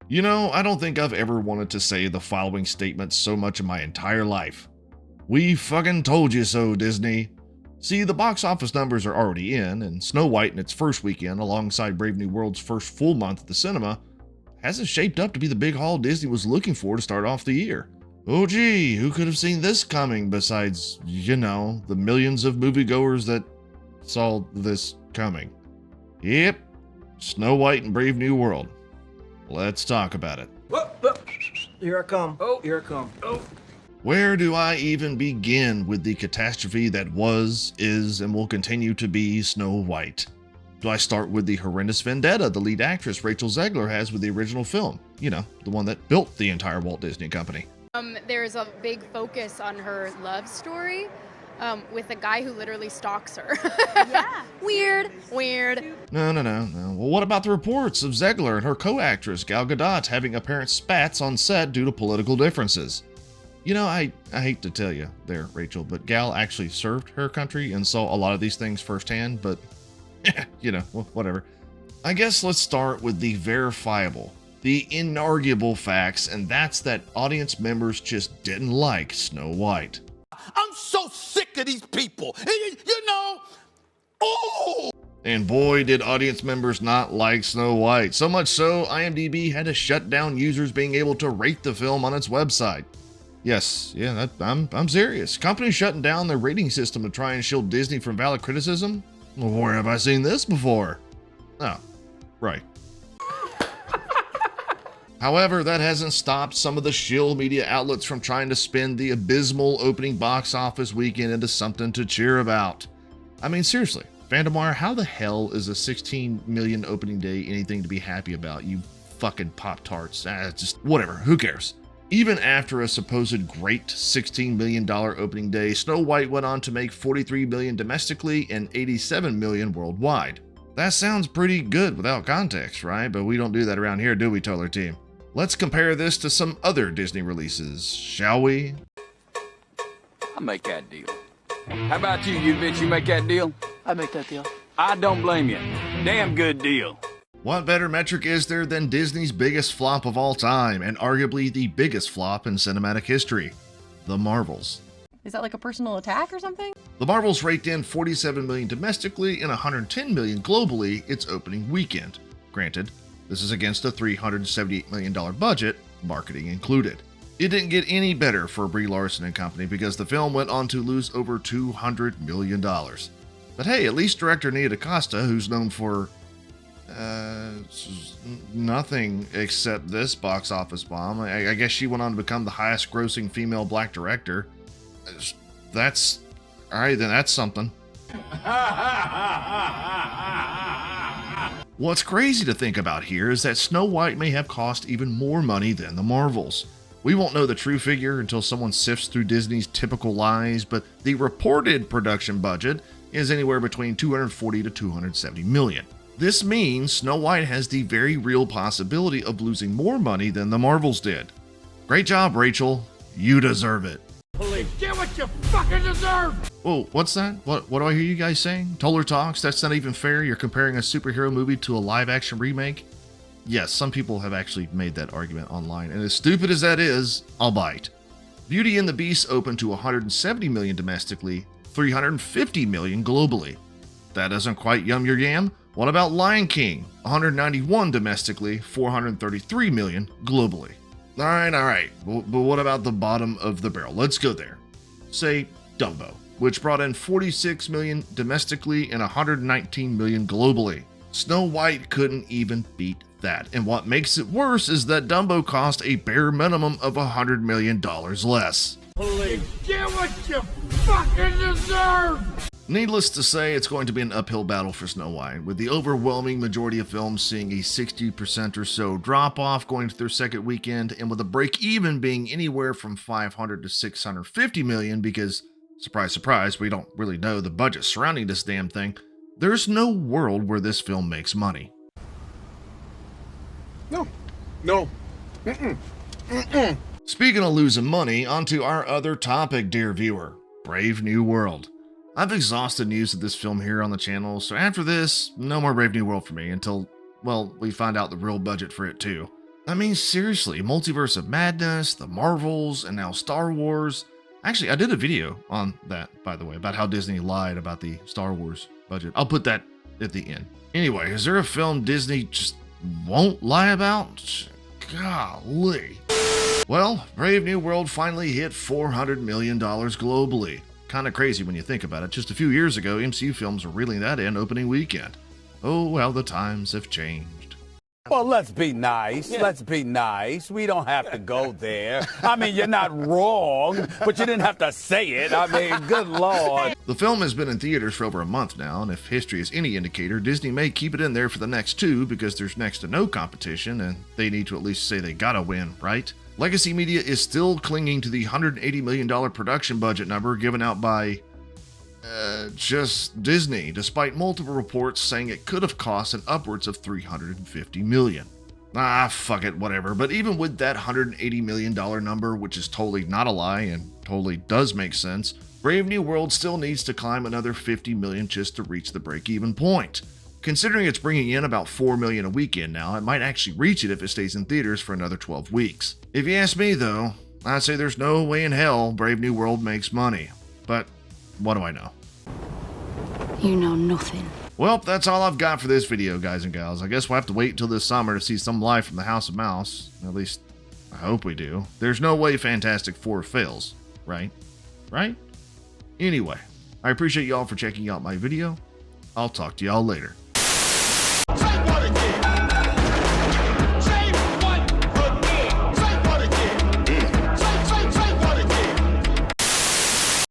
You know, I don't think I've ever wanted to say the following statement so much in my entire life. We fucking told you so, Disney. See, the box office numbers are already in, and Snow White in its first weekend, alongside Brave New World's first full month at the cinema, hasn't shaped up to be the big haul Disney was looking for to start off the year. Oh gee, who could have seen this coming besides, you know, the millions of moviegoers that saw this coming? Yep, Snow White and Brave New World. Let's talk about it. Whoa, whoa. Here I come. Oh, here I come. Oh. Where do I even begin with the catastrophe that was, is, and will continue to be Snow White? Do I start with the horrendous vendetta the lead actress Rachel Zegler has with the original film? You know, the one that built the entire Walt Disney Company. There's a big focus on her love story with a guy who literally stalks her. Yeah. Weird. No. Well, what about the reports of Zegler and her co-actress Gal Gadot having apparent spats on set due to political differences? You know, I hate to tell you there, Rachel, but Gal actually served her country and saw a lot of these things firsthand, but, you know, well, whatever. I guess let's start with the verifiable, the inarguable facts, and that's that audience members just didn't like Snow White. I'm so sick of these people. You know, oh! And boy, did audience members not like Snow White. So much so, IMDb had to shut down users being able to rate the film on its website. Yes, yeah, I'm serious. Companies shutting down their rating system to try and shield Disney from valid criticism? Well, where have I seen this before? Oh, right. However, that hasn't stopped some of the shill media outlets from trying to spin the abysmal opening box office weekend into something to cheer about. I mean, seriously, Vandermeer, how the hell is a 16 million opening day anything to be happy about, you fucking Pop-Tarts? Just whatever, who cares? Even after a supposed great $16 million opening day, Snow White went on to make $43 million domestically and $87 million worldwide. That sounds pretty good without context, right? But we don't do that around here, do we, Toller Team? Let's compare this to some other Disney releases, shall we? I'll make that deal. How about you bitch? You make that deal? I make that deal. I don't blame you. Damn good deal. What better metric is there than Disney's biggest flop of all time, and arguably the biggest flop in cinematic history? The Marvels. Is that like a personal attack or something? The Marvels raked in $47 million domestically and $110 million globally its opening weekend. Granted, this is against a $378 million budget, marketing included. It didn't get any better for Brie Larson and company because the film went on to lose over $200 million. But hey, at least director Nia DaCosta, who's known for nothing except this box office bomb. I guess she went on to become the highest grossing female black director. That's alright, then that's something. What's crazy to think about here is that Snow White may have cost even more money than the Marvels. We won't know the true figure until someone sifts through Disney's typical lies, but the reported production budget is anywhere between $240 to $270 million. This means Snow White has the very real possibility of losing more money than the Marvels did. Great job, Rachel. You deserve it. Please get what you fucking deserve! Oh, what's that? What do I hear you guys saying? Toller Talks? That's not even fair. You're comparing a superhero movie to a live-action remake? Yes, some people have actually made that argument online, and as stupid as that is, I'll bite. Beauty and the Beast opened to $170 million domestically, $350 million globally. That doesn't quite yum your yam. What about Lion King? $191 domestically, $433 million globally. All right. But what about the bottom of the barrel? Let's go there. Say Dumbo, which brought in $46 million domestically and $119 million globally. Snow White couldn't even beat that. And what makes it worse is that Dumbo cost a bare minimum of $100 million less. Please get what you fucking deserve! Needless to say, it's going to be an uphill battle for Snow White, with the overwhelming majority of films seeing a 60% or so drop-off going to their second weekend, and with a break-even being anywhere from $500 to $650 million because, surprise, surprise, we don't really know the budget surrounding this damn thing. There's no world where this film makes money. No. Speaking of losing money, onto our other topic, dear viewer, Brave New World. I've exhausted news of this film here on the channel, so after this, no more Brave New World for me until, well, we find out the real budget for it too. I mean, seriously, Multiverse of Madness, the Marvels, and now Star Wars. Actually, I did a video on that, by the way, about how Disney lied about the Star Wars budget. I'll put that at the end. Anyway, is there a film Disney just won't lie about? Golly. Well, Brave New World finally hit $400 million globally. Kinda crazy when you think about it. Just a few years ago, MCU films were reeling that in opening weekend. Oh, well, the times have changed. Well, let's be nice. Let's be nice. We don't have to go there. I mean, you're not wrong, but you didn't have to say it. I mean, good Lord. The film has been in theaters for over a month now, and if history is any indicator, Disney may keep it in there for the next two because there's next to no competition, and they need to at least say they gotta win, right? Legacy Media is still clinging to the $180 million production budget number given out by just Disney, despite multiple reports saying it could have cost an upwards of $350 million. Ah, fuck it, whatever. But even with that $180 million number, which is totally not a lie and totally does make sense, Brave New World still needs to climb another $50 million just to reach the break-even point. Considering it's bringing in about $4 million a weekend now, it might actually reach it if it stays in theaters for another 12 weeks. If you ask me though, I'd say there's no way in hell Brave New World makes money. But what do I know? You know nothing. Well, that's all I've got for this video, guys and gals. I guess we'll have to wait until this summer to see some live from the House of Mouse. At least, I hope we do. There's no way Fantastic Four fails, right? Right? Anyway, I appreciate y'all for checking out my video. I'll talk to y'all later.